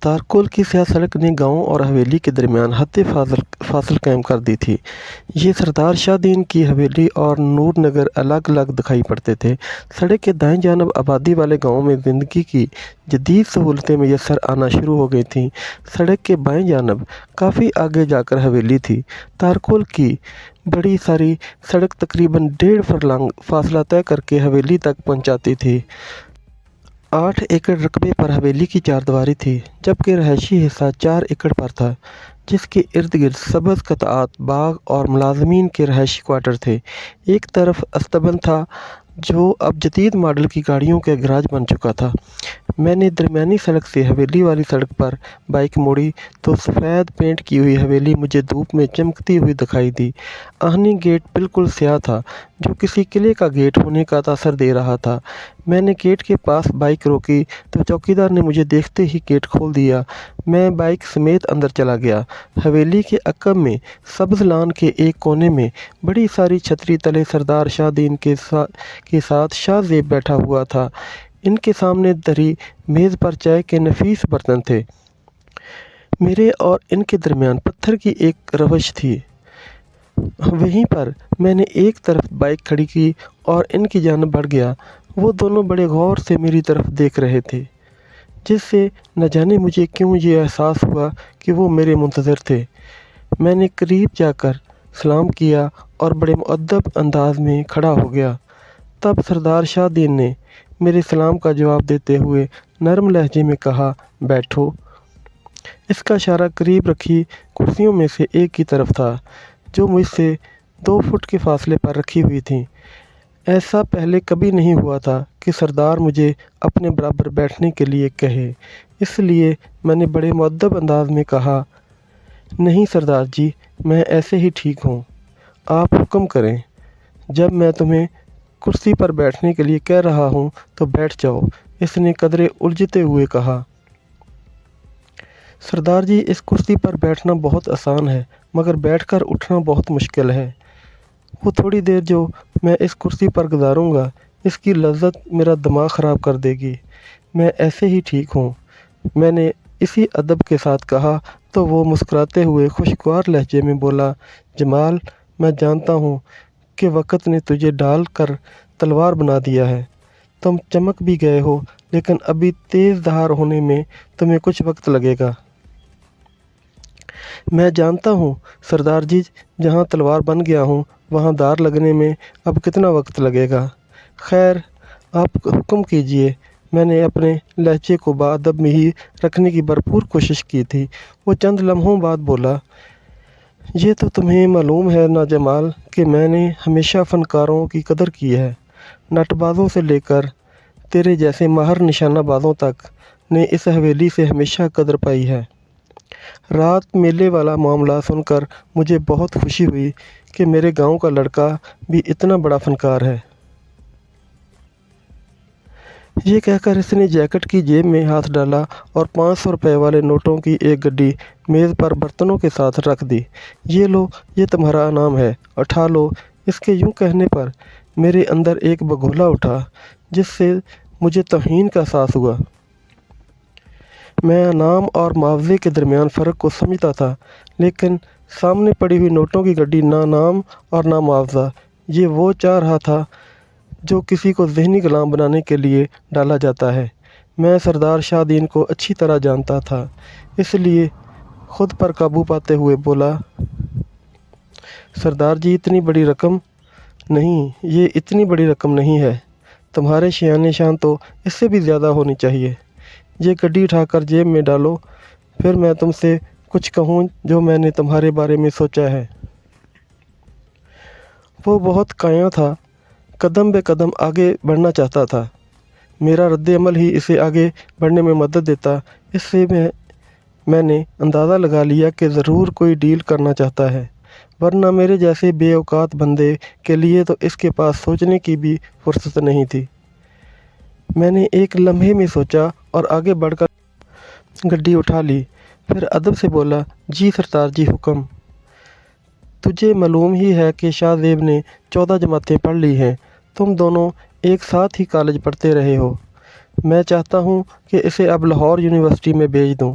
تارکول کی سیاہ سڑک نے گاؤں اور حویلی کے درمیان حد فاصل قائم کر دی تھی۔ یہ سردار شاہ دین کی حویلی اور نور نگر الگ الگ دکھائی پڑتے تھے۔ سڑک کے دائیں جانب آبادی والے گاؤں میں زندگی کی جدید سہولتیں میسر آنا شروع ہو گئی تھیں۔ سڑک کے بائیں جانب کافی آگے جا کر حویلی تھی۔ تارکول کی بڑی ساری سڑک تقریباً 1.5 فرلانگ فاصلہ طے کر کے حویلی تک پہنچاتی تھی۔ 8 ایکڑ رقبے پر حویلی کی چاردیواری تھی، جبکہ رہائشی حصہ 4 ایکڑ پر تھا، جس کے ارد گرد سبز قطعات، باغ اور ملازمین کے رہائشی کوارٹر تھے۔ ایک طرف استبل تھا، جو اب جدید ماڈل کی گاڑیوں کا گراج بن چکا تھا۔ میں نے درمیانی سڑک سے حویلی والی سڑک پر بائیک موڑی تو سفید پینٹ کی ہوئی حویلی مجھے دھوپ میں چمکتی ہوئی دکھائی دی۔ آہنی گیٹ بالکل سیاہ تھا، جو کسی قلعے کا گیٹ ہونے کا تاثر دے رہا تھا۔ میں نے گیٹ کے پاس بائیک روکی تو چوکیدار نے مجھے دیکھتے ہی گیٹ کھول دیا۔ میں بائیک سمیت اندر چلا گیا۔ حویلی کے عقب میں سبز لان کے ایک کونے میں بڑی ساری چھتری تلے سردار شاہ دین کے ساتھ شاہ زیب بیٹھا ہوا تھا۔ ان کے سامنے دھری میز پر چائے کے نفیس برتن تھے۔ میرے اور ان کے درمیان پتھر کی ایک روش تھی۔ وہیں پر میں نے ایک طرف بائیک کھڑی کی اور ان کی جانب بڑھ گیا۔ وہ دونوں بڑے غور سے میری طرف دیکھ رہے تھے، جس سے نہ جانے مجھے کیوں یہ احساس ہوا کہ وہ میرے منتظر تھے۔ میں نے قریب جا کر سلام کیا اور بڑے مؤدب انداز میں کھڑا ہو گیا۔ تب سردار شاہ دین نے میرے سلام کا جواب دیتے ہوئے نرم لہجے میں کہا، بیٹھو۔ اس کا اشارہ قریب رکھی کرسیوں میں سے ایک کی طرف تھا، جو مجھ سے 2 فٹ کے فاصلے پر رکھی ہوئی تھیں۔ ایسا پہلے کبھی نہیں ہوا تھا کہ سردار مجھے اپنے برابر بیٹھنے کے لیے کہے، اس لیے میں نے بڑے مؤدب انداز میں کہا، نہیں سردار جی، میں ایسے ہی ٹھیک ہوں، آپ حکم کریں۔ جب میں تمہیں کرسی پر بیٹھنے کے لیے کہہ رہا ہوں تو بیٹھ جاؤ، اس نے قدرے الجھتے ہوئے کہا۔ سردار جی، اس کرسی پر بیٹھنا بہت آسان ہے، مگر بیٹھ کر اٹھنا بہت مشکل ہے۔ وہ تھوڑی دیر جو میں اس کرسی پر گزاروں گا، اس کی لذت میرا دماغ خراب کر دے گی۔ میں ایسے ہی ٹھیک ہوں، میں نے اسی ادب کے ساتھ کہا تو وہ مسکراتے ہوئے خوشگوار لہجے میں بولا، جمال، میں جانتا ہوں کہ وقت نے تجھے ڈھال کر تلوار بنا دیا ہے۔ تم چمک بھی گئے ہو، لیکن ابھی تیز دھار ہونے میں تمہیں کچھ وقت لگے گا۔ میں جانتا ہوں سردار جی، جہاں تلوار بن گیا ہوں، وہاں دھار لگنے میں اب کتنا وقت لگے گا۔ خیر، آپ حکم کیجیے۔ میں نے اپنے لہجے کو باادب میں ہی رکھنے کی بھرپور کوشش کی تھی۔ وہ چند لمحوں بعد بولا، یہ تو تمہیں معلوم ہے نا جمال کہ میں نے ہمیشہ فنکاروں کی قدر کی ہے۔ نٹ بازوں سے لے کر تیرے جیسے ماہر نشانہ بازوں تک نے اس حویلی سے ہمیشہ قدر پائی ہے۔ رات میلے والا معاملہ سن کر مجھے بہت خوشی ہوئی کہ میرے گاؤں کا لڑکا بھی اتنا بڑا فنکار ہے۔ یہ کہہ کر اس نے جیکٹ کی جیب میں ہاتھ ڈالا اور 500 روپے والے نوٹوں کی ایک گڈی میز پر برتنوں کے ساتھ رکھ دی۔ یہ لو، یہ تمہارا انعام ہے، اٹھا لو۔ اس کے یوں کہنے پر میرے اندر ایک بگولا اٹھا، جس سے مجھے توہین کا احساس ہوا۔ میں انعام اور معاوضے کے درمیان فرق کو سمجھتا تھا، لیکن سامنے پڑی ہوئی نوٹوں کی گڈی نہ انعام اور نہ معاوضہ، یہ وہ چاہ رہا تھا جو کسی کو ذہنی غلام بنانے کے لیے ڈالا جاتا ہے۔ میں سردار شاہ دین کو اچھی طرح جانتا تھا، اس لیے خود پر قابو پاتے ہوئے بولا، سردار جی، اتنی بڑی رقم نہیں، یہ اتنی بڑی رقم نہیں ہے۔ تمہارے شایان شان تو اس سے بھی زیادہ ہونی چاہیے۔ یہ گڈی اٹھا کر جیب میں ڈالو، پھر میں تم سے کچھ کہوں جو میں نے تمہارے بارے میں سوچا ہے۔ وہ بہت کایاں تھا، قدم بے قدم آگے بڑھنا چاہتا تھا۔ میرا رد عمل ہی اسے آگے بڑھنے میں مدد دیتا۔ اس سے میں نے اندازہ لگا لیا کہ ضرور کوئی ڈیل کرنا چاہتا ہے، ورنہ میرے جیسے بے اوقات بندے کے لیے تو اس کے پاس سوچنے کی بھی فرصت نہیں تھی۔ میں نے ایک لمحے میں سوچا اور آگے بڑھ کر گڈی اٹھا لی، پھر ادب سے بولا، جی سردار جی، حکم۔ تجھے معلوم ہی ہے کہ شاہ زیب نے 14 جماعتیں پڑھ لی ہیں۔ تم دونوں ایک ساتھ ہی کالج پڑھتے رہے ہو۔ میں چاہتا ہوں کہ اسے اب لاہور یونیورسٹی میں بھیج دوں۔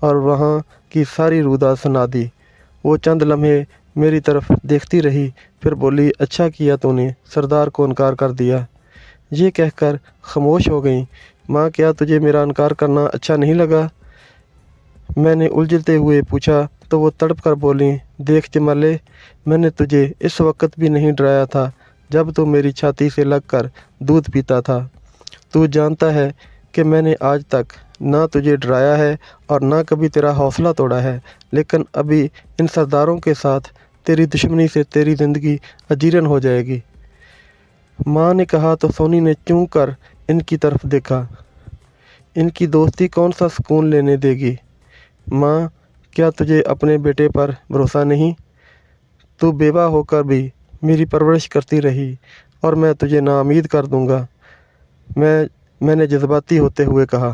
اور وہاں کی ساری رودات سنا دی۔ وہ چند لمحے میری طرف دیکھتی رہی، پھر بولی، اچھا کیا تو نے سردار کو انکار کر دیا۔ یہ کہہ کر خاموش ہو گئیں۔ ماں، کیا تجھے میرا انکار کرنا اچھا نہیں لگا؟ میں نے الجھتے ہوئے پوچھا تو وہ تڑپ کر بولیں، دیکھ جمالے، میں نے تجھے اس وقت بھی نہیں ڈرایا تھا جب تو میری چھاتی سے لگ کر دودھ پیتا تھا۔ تو جانتا ہے کہ میں نے آج تک نہ تجھے ڈرایا ہے اور نہ کبھی تیرا حوصلہ توڑا ہے، لیکن ابھی ان سرداروں کے ساتھ تیری دشمنی سے تیری زندگی اجیرن ہو جائے گی۔ ماں نے کہا تو سونی نے چونک کر ان کی طرف دیکھا۔ ان کی دوستی کون سا سکون لینے دے گی؟ ماں، کیا تجھے اپنے بیٹے پر بھروسہ نہیں؟ تو بیوہ ہو کر بھی میری پرورش کرتی رہی اور میں تجھے ناامید کر دوں گا، میں نے جذباتی ہوتے ہوئے کہا۔